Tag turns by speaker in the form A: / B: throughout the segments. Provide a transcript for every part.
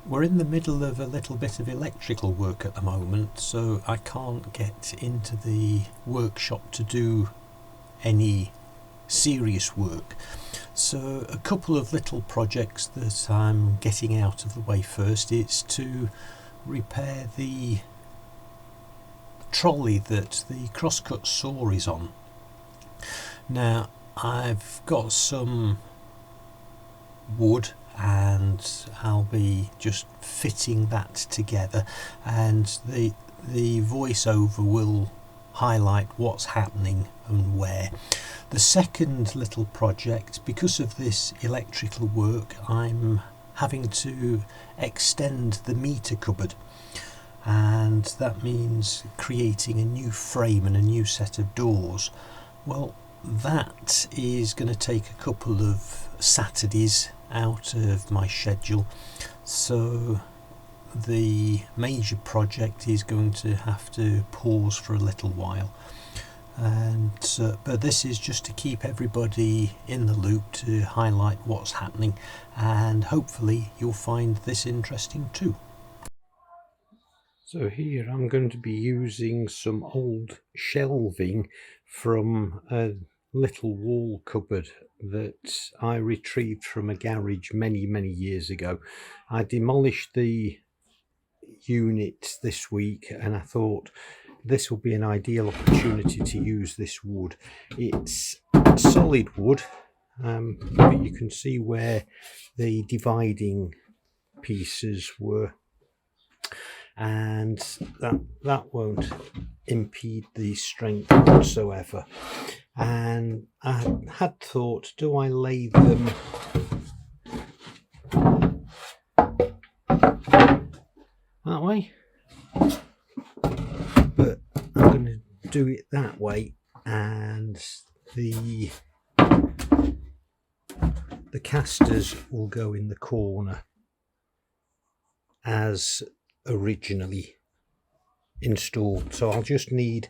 A: We're in the middle of a little bit of electrical work at the moment, so I can't get into the workshop to do any serious work. So a couple of little projects that I'm getting out of the way first is to repair the trolley that the crosscut saw is on. Now I've got some wood and I'll be just fitting that together, and the voiceover will highlight what's happening and where. The second little project, because of this electrical work, I'm having to extend the meter cupboard, and that means creating a new frame and a new set of doors. Well, that is going to take a couple of Saturdays out of my schedule, so the major project is going to have to pause for a little while. And but this is just to keep everybody in the loop, to highlight what's happening, and hopefully you'll find this interesting too. So here I'm going to be using some old shelving from a little wall cupboard that I retrieved from a garage many years ago. I demolished the unit this week and I thought this will be an ideal opportunity to use this wood. It's solid wood, but you can see where the dividing pieces were, and that won't impede the strength whatsoever. And I had thought, do I lay them that way? But I'm going to do it that way, and the casters will go in the corner as originally installed. So I'll just need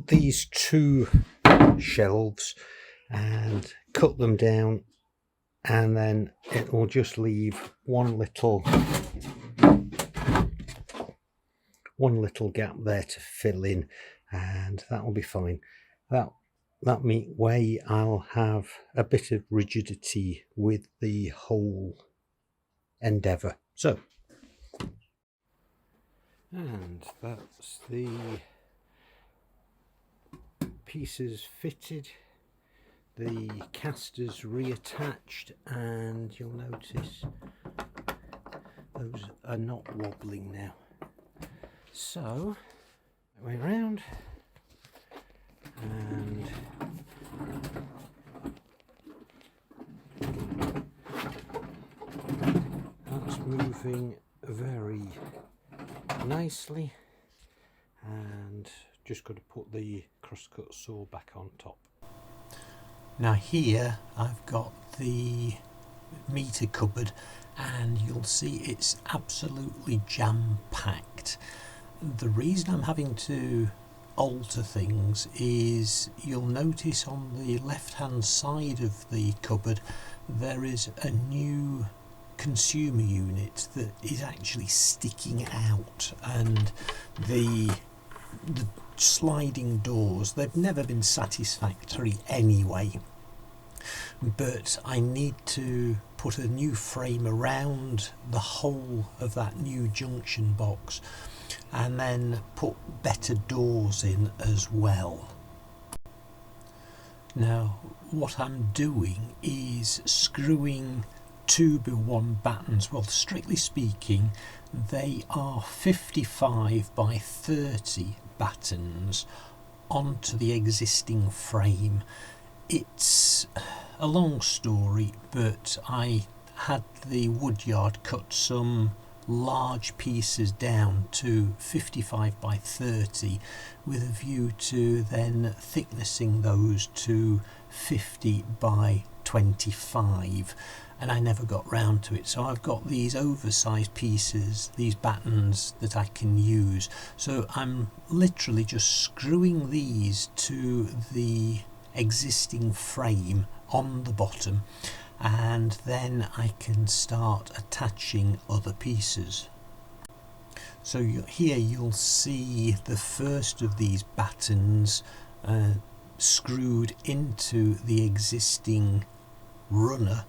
A: these two shelves and cut them down, and then it will just leave one little gap there to fill in, and that will be fine. That way I'll have a bit of rigidity with the whole endeavour. So, and that's the pieces fitted, the casters reattached, and you'll notice those are not wobbling now. So, way around, and that's moving very nicely, and just got to put the crosscut saw back on top. Now here I've got the meter cupboard, and you'll see it's absolutely jam-packed. The reason I'm having to alter things is you'll notice on the left hand side of the cupboard there is a new consumer unit that is actually sticking out, and the sliding doors, they've never been satisfactory anyway, but I need to put a new frame around the whole of that new junction box, and then put better doors in as well. Now what I'm doing is screwing 2x1 battens. Well, strictly speaking they are 55 by 30 battens onto the existing frame. It's a long story, but I had the woodyard cut some large pieces down to 55 by 30 with a view to then thicknessing those to 50 by 25, and I never got round to it. So I've got these oversized pieces, these battens that I can use. So I'm literally just screwing these to the existing frame on the bottom, and then I can start attaching other pieces. So here you'll see the first of these battens screwed into the existing runner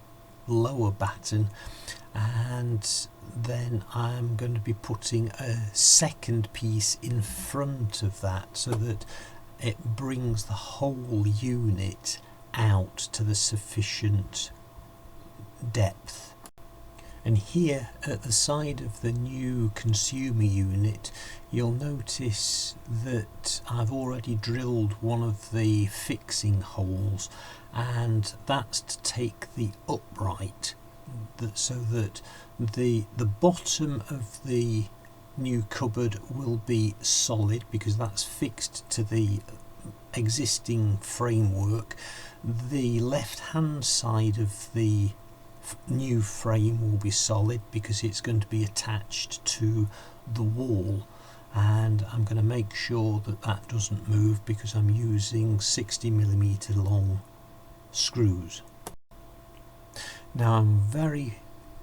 A: lower batten, and then I'm going to be putting a second piece in front of that so that it brings the whole unit out to the sufficient depth. And here at the side of the new consumer unit, you'll notice that I've already drilled one of the fixing holes, and that's to take the upright, so that the bottom of the new cupboard will be solid because that's fixed to the existing framework. The left hand side of the new frame will be solid because it's going to be attached to the wall, and I'm going to make sure that that doesn't move because I'm using 60mm long screws. Now I'm very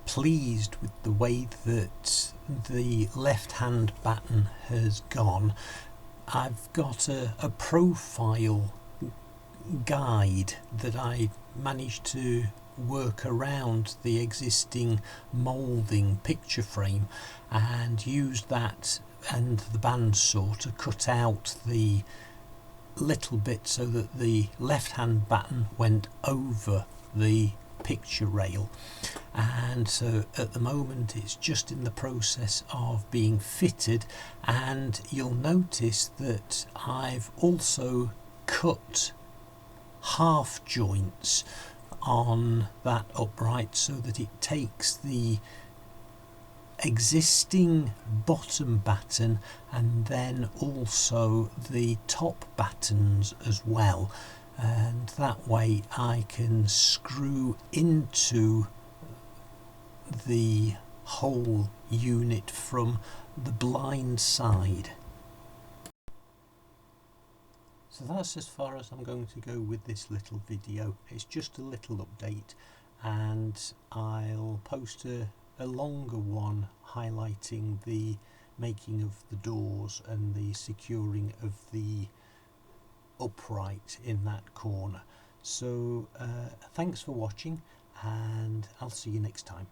A: pleased with the way that the left hand batten has gone. I've got a profile guide that I managed to work around the existing moulding picture frame and used that and the bandsaw to cut out the little bit so that the left hand batten went over the picture rail, and so at the moment it's just in the process of being fitted. And you'll notice that I've also cut half joints on that upright so that it takes the existing bottom batten and then also the top battens as well, and that way I can screw into the whole unit from the blind side. So that's as far as I'm going to go with this little video. It's just a little update, and I'll post a longer one highlighting the making of the doors and the securing of the upright in that corner. So thanks for watching, and I'll see you next time.